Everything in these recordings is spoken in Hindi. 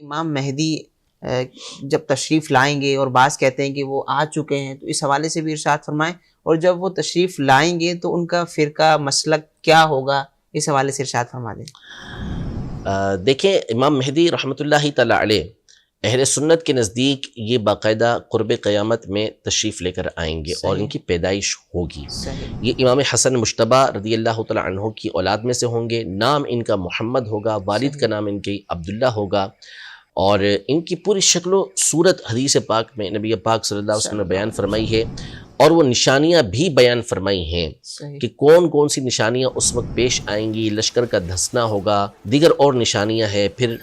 इमाम मेहदी जब तशरीफ़ लाएंगे और बाज़ कहते हैं कि वो आ चुके हैं, तो इस हवाले से भी इरशाद फरमाएं। और जब वो तशरीफ़ लाएंगे तो उनका फ़िरका मसलक क्या होगा, इस हवाले से इरशाद फरमा दें। देखें, इमाम मेहदी रहमतुल्लाहि तआला अलैह अहले सुन्नत के नज़दीक ये बाकायदा क़ुर्ब क़यामत में तशरीफ़ लेकर आएंगे और इनकी पैदाइश होगी। ये इमाम हसन मुश्तबा रज़ियल्लाहु तआला अन्हु की औलाद में से होंगे। नाम इनका मोहम्मद होगा, वालिद का नाम इनके अब्दुल्ला होगा और इनकी पूरी शक्ल सूरत हदीस पाक में नबी पाक सल्लल्लाहु अलैहि वसल्लम ने बयान फरमाई है और वो निशानियाँ भी बयान फरमाई हैं कि कौन कौन सी निशानियाँ उस वक्त पेश आएंगी। लश्कर का धंसना होगा, दीगर और निशानियाँ हैं। फिर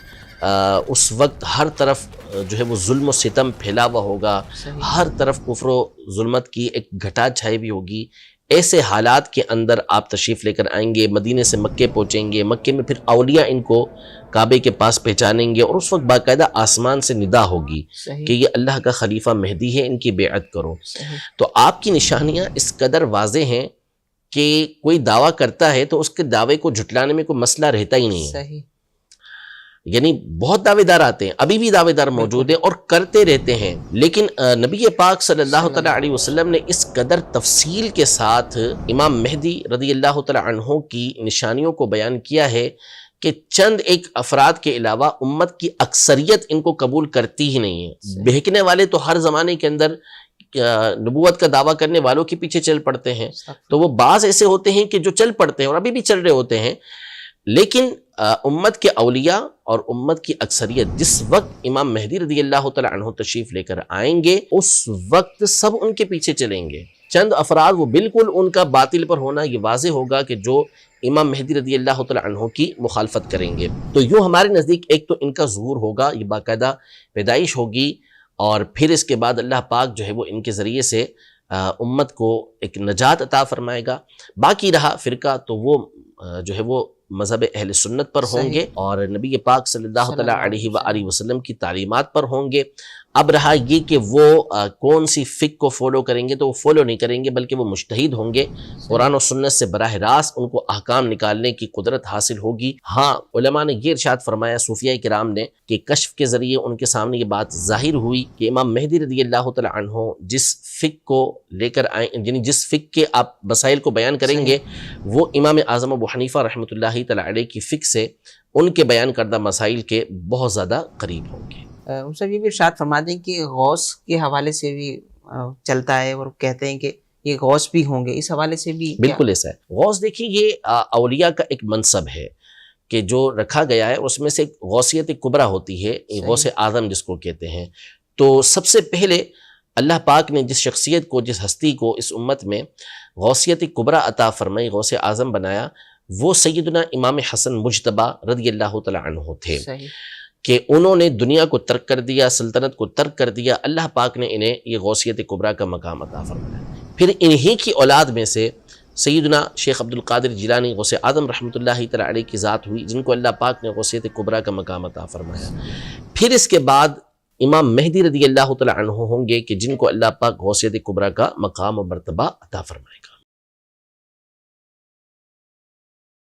उस वक्त हर तरफ जो है वो जुल्म व सितम फैला हुआ होगा, हर तरफ कुफ्र व जुल्मत की एक घटा छाई भी होगी। ऐसे हालात के अंदर आप तशरीफ़ लेकर आएंगे, मदीने से मक्के पहुँचेंगे, मक्के में फिर औलिया इनको काबे के पास पहचानेंगे और उस वक्त बाकायदा आसमान से निदा होगी कि ये अल्लाह का खलीफा मेहदी है, इनकी बेअत करो। तो आपकी निशानियाँ इस कदर वाज़े हैं कि कोई दावा करता है तो उसके दावे को झुटलाने में कोई मसला रहता ही नहीं है। यानी बहुत दावेदार आते हैं, अभी भी दावेदार मौजूद हैं और करते रहते हैं, लेकिन नबी पाक सल्लल्लाहु अलैहि वसल्लम ने इस कदर तफसील के साथ इमाम मेहदी रज़ियल्लाहु तआला अन्हु की निशानियों को बयान किया है कि चंद एक अफराद के अलावा उम्मत की अक्सरियत इनको कबूल करती ही नहीं है। बहकने वाले तो हर ज़माने के अंदर नबूवत का दावा करने वालों के पीछे चल पड़ते हैं, तो वो बाज़ ऐसे होते हैं कि जो चल पड़ते हैं और अभी भी चल रहे होते हैं, लेकिन उम्मत के औलिया और उम्मत की अक्सरियत जिस वक्त इमाम मेहदी रज़ियल्लाहु तआला अन्हु तशरीफ़ लेकर आएंगे उस वक्त सब उनके पीछे चलेंगे। चंद अफराद वो बिल्कुल उनका बातिल पर होना ये वाज़े होगा कि जो इमाम मेहदी रज़ियल्लाहु तआला अन्हु की मुखालफत करेंगे। तो यूँ हमारे नज़दीक एक तो इनका ज़ुहूर होगा, ये बाकायदा पैदाइश होगी और फिर इसके बाद अल्लाह पाक जो है वो इनके ज़रिए से उम्मत को एक नजात अता फरमाएगा। बाकी रहा फ़िरका तो वो जो है वो मज़हब अहले सुन्नत पर होंगे और नबी पाक सल्लल्लाहु अलैहि वसल्लम की तालीमात पर होंगे। अब रहा ये कि वो कौन सी फ़िक को फॉलो करेंगे, तो वो फॉलो नहीं करेंगे बल्कि वो मुज्तहिद होंगे। कुरान और सुन्नत से बराह रास्त उनको अहकाम निकालने की कुदरत हासिल होगी। हाँ, उलमा ने ये इरशाद फरमाया सूफिया किराम ने कि कश्फ के ज़रिए उनके सामने ये बात ज़ाहिर हुई कि इमाम मेहदी रज़ियल्लाहु तआला अन्हु जिस फ़िक को लेकर आए, यानी जिस फ़िक के आप मसाइल को बयान करेंगे वो इमाम आज़म अबू हनीफ़ा रहमतुल्लाहि तआला अलैह की फ़िक से उनके बयान करदा मसाइल के बहुत ज़्यादा करीब होंगे। उनसे ये भी इरशाद फरमा दें कि गौस के हवाले से भी चलता है और कहते हैं कि ये गौस भी होंगे, इस हवाले से भी बिल्कुल ऐसा है। गौस देखिए ये औलिया का एक मनसब है कि जो रखा गया है उसमें से गौसियत कुबरा होती है, गौस आज़म जिसको कहते हैं। तो सबसे पहले अल्लाह पाक ने जिस शख्सियत को, जिस हस्ती को इस उम्मत में गौसियत कुबरा अता फरमाई, गौस आज़म बनाया, वो सैयदना इमाम हसन मुज्तबा रज़ियल्लाहु तआला अन्हु थे कि उन्होंने दुनिया को तर्क कर दिया, सल्तनत को तर्क कर दिया। अल्लाह पाक ने इन्हें ये गौसियत कुबरा का मकाम अता फरमाया। फिर इन्हीं की औलाद में से सैयदना शेख अब्दुल कादिर जिलानी गौसे आज़म रहमतुल्लाहि तआला अलैह की ज़ात हुई, जिनको अल्लाह पाक ने गौसियत कुबरा का मकाम अता फरमाया। फिर इसके बाद इमाम मेहदी रज़ियल्लाहु तआला अन्हु होंगे कि जिनको अल्लाह पाक गौसियत कुबरा का मकाम और मर्तबा अता फरमाएगा।